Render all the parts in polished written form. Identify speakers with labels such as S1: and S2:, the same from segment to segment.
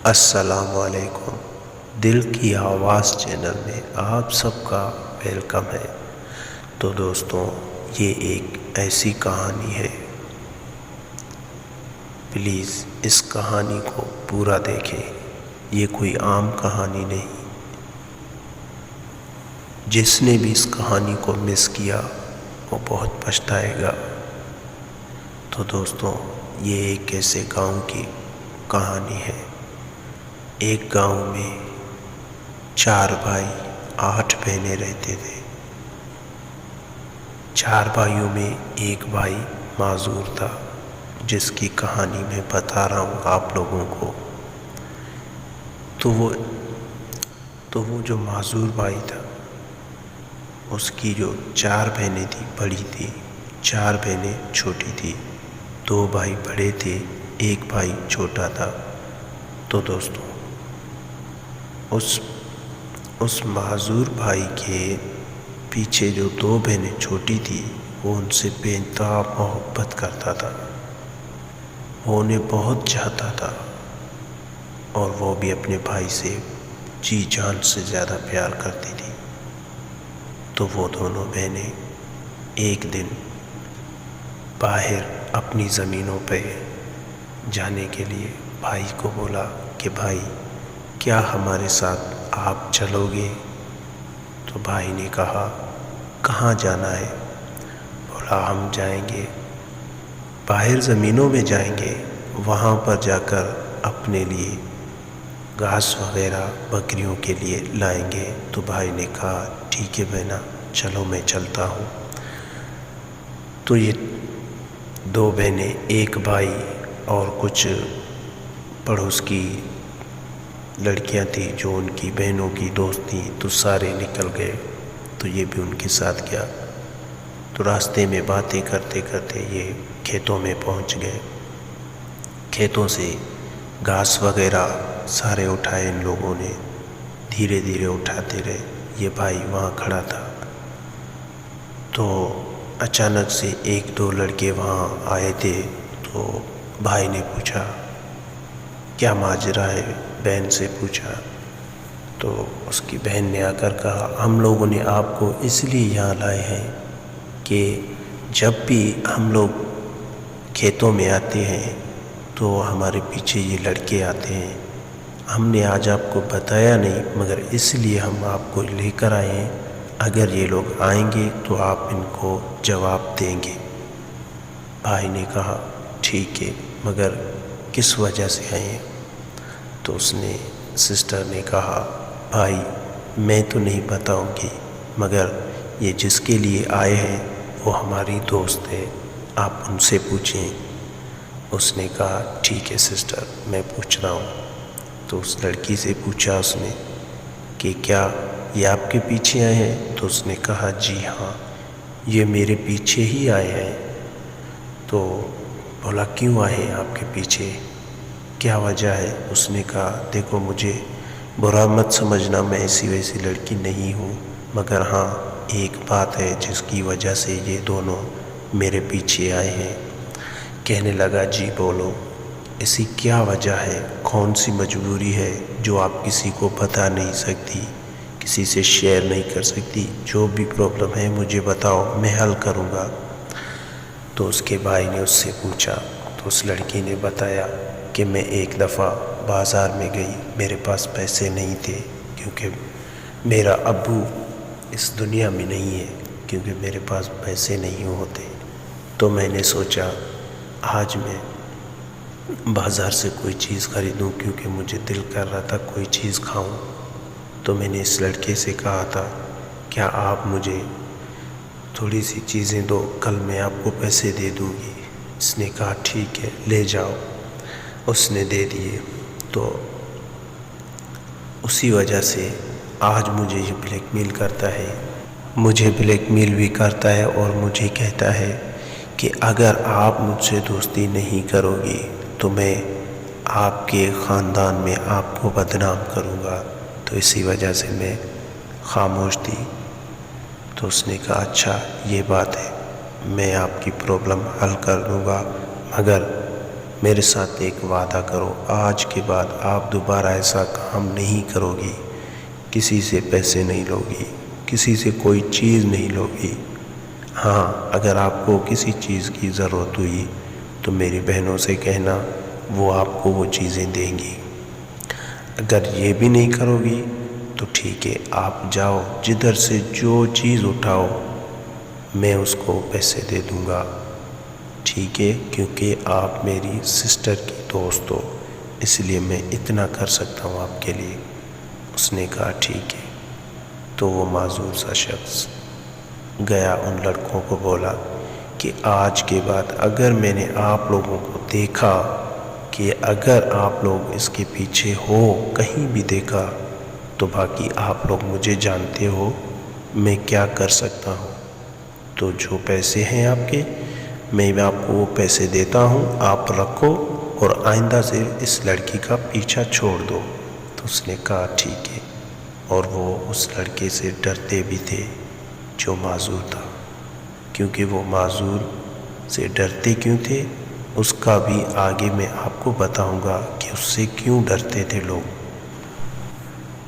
S1: السلام علیکم۔ دل کی آواز چینل میں آپ سب کا ویلکم ہے۔ تو دوستوں، یہ ایک ایسی کہانی ہے، پلیز اس کہانی کو پورا دیکھیں۔ یہ کوئی عام کہانی نہیں۔ جس نے بھی اس کہانی کو مس کیا وہ بہت پچھتائے گا۔ تو دوستوں، یہ ایک ایسے گاؤں کی کہانی ہے۔ ایک گاؤں میں 4 بھائی 8 بہنیں رہتے تھے۔ 4 بھائیوں میں ایک بھائی معذور تھا، جس کی کہانی میں بتا رہا ہوں آپ لوگوں کو۔ تو وہ جو معذور بھائی تھا، اس کی جو 4 بہنیں تھیں بڑی تھی، 4 بہنیں چھوٹی تھی۔ 2 بھائی بڑے تھے، 1 بھائی چھوٹا تھا۔ تو دوستوں، اس معذور بھائی کے پیچھے جو 2 بہنیں چھوٹی تھی، وہ ان سے بے انتہا محبت کرتا تھا، وہ انہیں بہت چاہتا تھا، اور وہ بھی اپنے بھائی سے جی جان سے زیادہ پیار کرتی تھی۔ تو وہ دونوں بہنیں ایک دن باہر اپنی زمینوں پہ جانے کے لیے بھائی کو بولا کہ بھائی، کیا ہمارے ساتھ آپ چلو گے؟ تو بھائی نے کہا کہاں جانا ہے؟ بولا ہم جائیں گے باہر زمینوں میں جائیں گے، وہاں پر جا کر اپنے لیے گھاس وغیرہ بکریوں کے لیے لائیں گے۔ تو بھائی نے کہا ٹھیک ہے بہنا، چلو میں چلتا ہوں۔ تو یہ 2 بہنیں، ایک بھائی اور کچھ پڑوس کی لڑکیاں تھیں جو ان کی بہنوں کی دوست تھیں، تو سارے نکل گئے۔ تو یہ بھی ان کے ساتھ گیا۔ تو راستے میں باتیں کرتے کرتے یہ کھیتوں میں پہنچ گئے۔ کھیتوں سے گھاس وغیرہ سارے اٹھائے ان لوگوں نے، دھیرے دھیرے اٹھاتے رہے۔ یہ بھائی وہاں کھڑا تھا۔ تو اچانک سے 1-2 لڑکے وہاں آئے تھے۔ تو بھائی نے پوچھا کیا ماجرا ہے؟ بہن سے پوچھا۔ تو اس کی بہن نے آ کر کہا ہم لوگوں نے آپ کو اس لیے یہاں لائے ہیں کہ جب بھی ہم لوگ کھیتوں میں آتے ہیں تو ہمارے پیچھے یہ لڑکے آتے ہیں۔ ہم نے آج آپ کو بتایا نہیں، مگر اس لیے ہم آپ کو لے کر آئے ہیں، اگر یہ لوگ آئیں گے تو آپ ان کو جواب دیں گے۔ بھائی نے کہا ٹھیک ہے، مگر کس وجہ سے آئے ہیں؟ تو اس نے سسٹر نے کہا بھائی میں تو نہیں بتاؤں گی، مگر یہ جس کے لیے آئے ہیں وہ ہماری دوست ہے، آپ ان سے پوچھیں۔ اس نے کہا ٹھیک ہے سسٹر، میں پوچھ رہا ہوں۔ تو اس لڑکی سے پوچھا اس نے کہ کیا یہ آپ کے پیچھے آئے ہیں؟ تو اس نے کہا جی ہاں، یہ میرے پیچھے ہی آئے ہیں۔ تو بولا کیوں آئے ہیں آپ کے پیچھے، کیا وجہ ہے؟ اس نے کہا دیکھو مجھے برا مت سمجھنا، میں ایسی ویسی لڑکی نہیں ہوں، مگر ہاں ایک بات ہے جس کی وجہ سے یہ دونوں میرے پیچھے آئے ہیں۔ کہنے لگا جی بولو، ایسی کیا وجہ ہے، کون سی مجبوری ہے جو آپ کسی کو بتا نہیں سکتی، کسی سے شیئر نہیں کر سکتی؟ جو بھی پرابلم ہے مجھے بتاؤ، میں حل کروں گا۔ تو اس کے بھائی نے اس سے پوچھا، تو اس لڑکی نے بتایا کہ میں ایک دفعہ بازار میں گئی، میرے پاس پیسے نہیں تھے، کیونکہ میرا ابو اس دنیا میں نہیں ہے، کیونکہ میرے پاس پیسے نہیں ہوتے۔ تو میں نے سوچا آج میں بازار سے کوئی چیز خریدوں، کیونکہ مجھے دل کر رہا تھا کوئی چیز کھاؤں۔ تو میں نے اس لڑکے سے کہا تھا کیا آپ مجھے تھوڑی سی چیزیں دو، کل میں آپ کو پیسے دے دوں گی۔ اس نے کہا ٹھیک ہے لے جاؤ۔ اس نے دے دیے۔ تو اسی وجہ سے آج مجھے یہ بلیک میل کرتا ہے، مجھے بلیک میل بھی کرتا ہے، اور مجھے کہتا ہے کہ اگر آپ مجھ سے دوستی نہیں کرو گی تو میں آپ کے خاندان میں آپ کو بدنام کروں گا۔ تو اسی وجہ سے میں خاموش تھی۔ تو اس نے کہا اچھا یہ بات ہے، میں آپ کی پرابلم حل کر دوں گا، مگر میرے ساتھ ایک وعدہ کرو، آج کے بعد آپ دوبارہ ایسا کام نہیں کرو گی، کسی سے پیسے نہیں لوگی، کسی سے کوئی چیز نہیں لوگی۔ ہاں، اگر آپ کو کسی چیز کی ضرورت ہوئی تو میری بہنوں سے کہنا، وہ آپ کو وہ چیزیں دیں گی۔ اگر یہ بھی نہیں کرو گی تو ٹھیک ہے، آپ جاؤ، جدھر سے جو چیز اٹھاؤ میں اس کو پیسے دے دوں گا، ٹھیک ہے، کیونکہ آپ میری سسٹر کی دوست ہو، اس لیے میں اتنا کر سکتا ہوں آپ کے لیے۔ اس نے کہا ٹھیک ہے۔ تو وہ معذور سا شخص گیا، ان لڑکوں کو بولا کہ آج کے بعد اگر میں نے آپ لوگوں کو دیکھا کہ اگر آپ لوگ اس کے پیچھے ہو، کہیں بھی دیکھا، تو باقی آپ لوگ مجھے جانتے ہو میں کیا کر سکتا ہوں، تو جو پیسے ہیں آپ کے، میں آپ کو وہ پیسے دیتا ہوں، آپ رکھو اور آئندہ سے اس لڑکی کا پیچھا چھوڑ دو۔ تو اس نے کہا ٹھیک ہے، اور وہ اس لڑکے سے ڈرتے بھی تھے جو معذور تھا، کیونکہ وہ معذور سے ڈرتے کیوں تھے اس کا بھی آگے میں آپ کو بتاؤں گا کہ اس سے کیوں ڈرتے تھے لوگ۔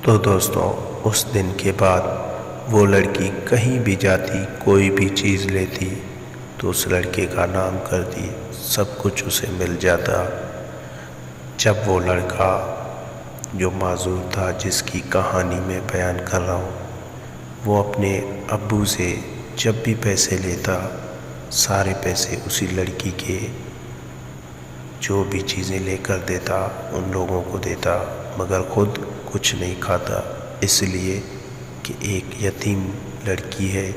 S1: تو دوستوں، اس دن کے بعد وہ لڑکی کہیں بھی جاتی، کوئی بھی چیز لیتی تو اس لڑکے کا نام کرتی، سب کچھ اسے مل جاتا۔ جب وہ لڑکا جو معذور تھا، جس کی کہانی میں بیان کر رہا ہوں، وہ اپنے ابو سے جب بھی پیسے لیتا، سارے پیسے اسی لڑکی کے جو بھی چیزیں لے کر دیتا ان لوگوں کو دیتا، مگر خود کچھ نہیں کھاتا، اس لیے کہ ایک یتیم لڑکی ہے،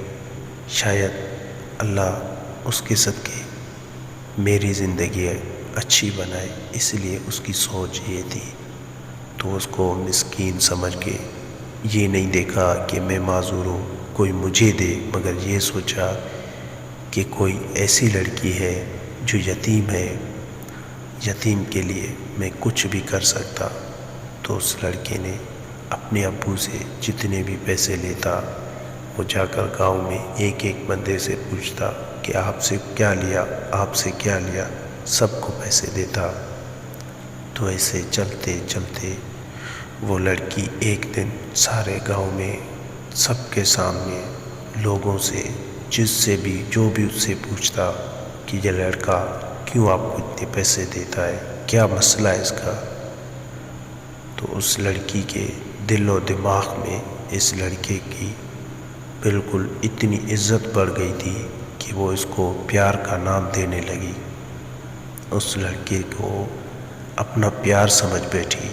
S1: شاید اللہ اس کے صدقے میری زندگی اچھی بنائے، اس لیے اس کی سوچ یہ تھی۔ تو اس کو مسکین سمجھ کے یہ نہیں دیکھا کہ میں معذور ہوں، کوئی مجھے دے، مگر یہ سوچا کہ کوئی ایسی لڑکی ہے جو یتیم ہے، یتیم کے لیے میں کچھ بھی کر سکتا۔ تو اس لڑکے نے اپنے ابو سے جتنے بھی پیسے لیتا، وہ جا کر گاؤں میں ایک ایک بندے سے پوچھتا کہ آپ سے کیا لیا، آپ سے کیا لیا، سب کو پیسے دیتا۔ تو ایسے چلتے چلتے وہ لڑکی ایک دن سارے گاؤں میں سب کے سامنے لوگوں سے، جس سے بھی جو بھی اس سے پوچھتا کہ یہ لڑکا کیوں آپ کو اتنے پیسے دیتا ہے، کیا مسئلہ ہے اس کا، تو اس لڑکی کے دل و دماغ میں اس لڑکے کی بالکل اتنی عزت بڑھ گئی تھی کہ وہ اس کو پیار کا نام دینے لگی، اس لڑکے کو اپنا پیار سمجھ بیٹھی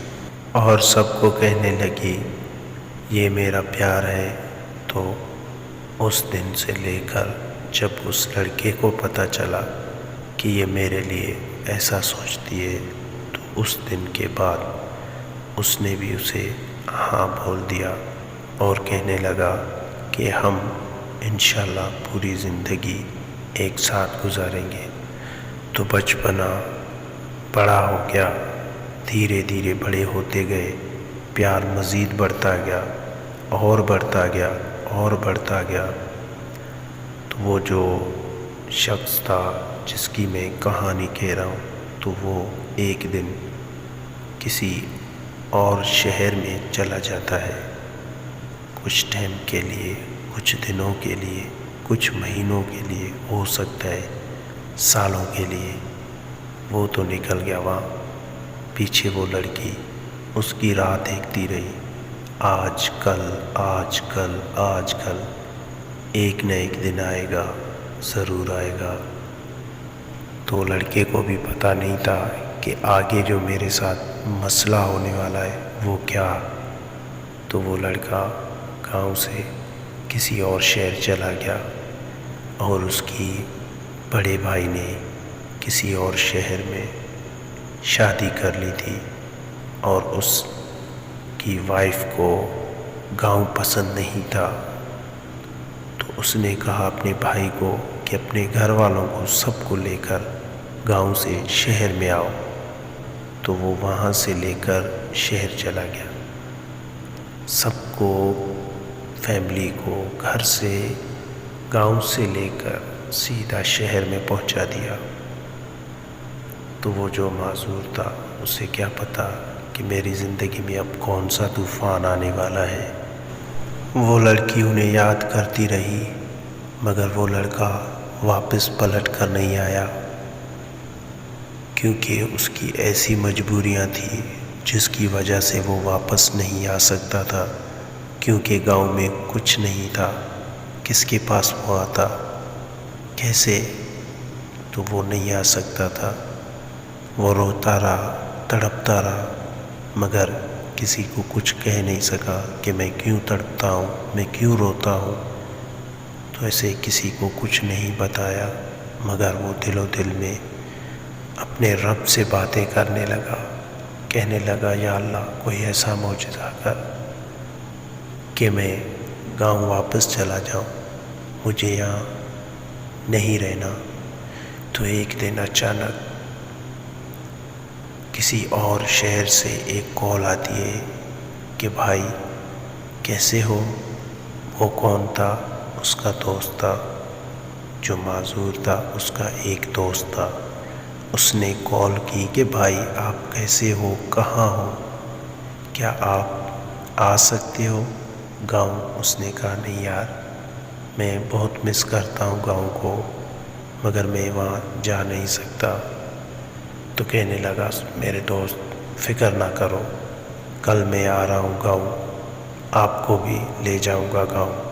S1: اور سب کو کہنے لگی یہ میرا پیار ہے۔ تو اس دن سے لے کر جب اس لڑکے کو پتہ چلا کہ یہ میرے لیے ایسا سوچتی ہے، تو اس دن کے بعد اس نے بھی اسے ہاں بول دیا اور کہنے لگا کہ ہم انشاءاللہ پوری زندگی ایک ساتھ گزاریں گے۔ تو بچپنا بڑا ہو گیا، دھیرے دھیرے بڑے ہوتے گئے، پیار مزید بڑھتا گیا اور بڑھتا گیا اور بڑھتا گیا۔ تو وہ جو شخص تھا جس کی میں کہانی کہہ رہا ہوں، تو وہ ایک دن کسی اور شہر میں چلا جاتا ہے، کچھ ٹائم کے لیے، کچھ دنوں کے لیے، کچھ مہینوں کے لیے، ہو سکتا ہے سالوں کے لیے۔ وہ تو نکل گیا وہاں، پیچھے وہ لڑکی اس کی راہ دیکھتی رہی، آج کل آج کل آج کل، ایک نہ ایک دن آئے گا، ضرور آئے گا۔ تو لڑکے کو بھی پتہ نہیں تھا کہ آگے جو میرے ساتھ مسئلہ ہونے والا ہے وہ کیا۔ تو وہ لڑکا گاؤں سے کسی اور شہر چلا گیا، اور اس کی بڑے بھائی نے کسی اور شہر میں شادی کر لی تھی، اور اس کی وائف کو گاؤں پسند نہیں تھا۔ تو اس نے کہا اپنے بھائی کو کہ اپنے گھر والوں کو سب کو لے کر گاؤں سے شہر میں آؤ۔ تو وہ وہاں سے لے کر شہر چلا گیا، سب کو، فیملی کو گھر سے، گاؤں سے لے کر سیدھا شہر میں پہنچا دیا۔ تو وہ جو معذور تھا اسے کیا پتا کہ میری زندگی میں اب کون سا طوفان آنے والا ہے۔ وہ لڑکی انہیں یاد کرتی رہی، مگر وہ لڑکا واپس پلٹ کر نہیں آیا، کیونکہ اس کی ایسی مجبوریاں تھیں جس کی وجہ سے وہ واپس نہیں آ سکتا تھا، کیونکہ گاؤں میں کچھ نہیں تھا۔ کس کے پاس وہ آتا؟ کیسے؟ تو وہ نہیں آ سکتا تھا۔ وہ روتا رہا، تڑپتا رہا، مگر کسی کو کچھ کہہ نہیں سکا کہ میں کیوں تڑپتا ہوں، میں کیوں روتا ہوں۔ تو ایسے کسی کو کچھ نہیں بتایا، مگر وہ دل و دل میں اپنے رب سے باتیں کرنے لگا، کہنے لگا یا اللہ کوئی ایسا معجزہ کر کہ میں گاؤں واپس چلا جاؤں، مجھے یہاں نہیں رہنا۔ تو ایک دن اچانک کسی اور شہر سے ایک کال آتی ہے کہ بھائی کیسے ہو؟ وہ کون تھا؟ اس کا دوست تھا، جو معذور تھا اس کا ایک دوست تھا۔ اس نے کال کی کہ بھائی آپ کیسے ہو، کہاں ہو، کیا آپ آ سکتے ہو گاؤں؟ اس نے کہا نہیں یار، میں بہت مس کرتا ہوں گاؤں کو، مگر میں وہاں جا نہیں سکتا۔ تو کہنے لگا میرے دوست فکر نہ کرو، کل میں آ رہا ہوں گاؤں، آپ کو بھی لے جاؤں گا گاؤں۔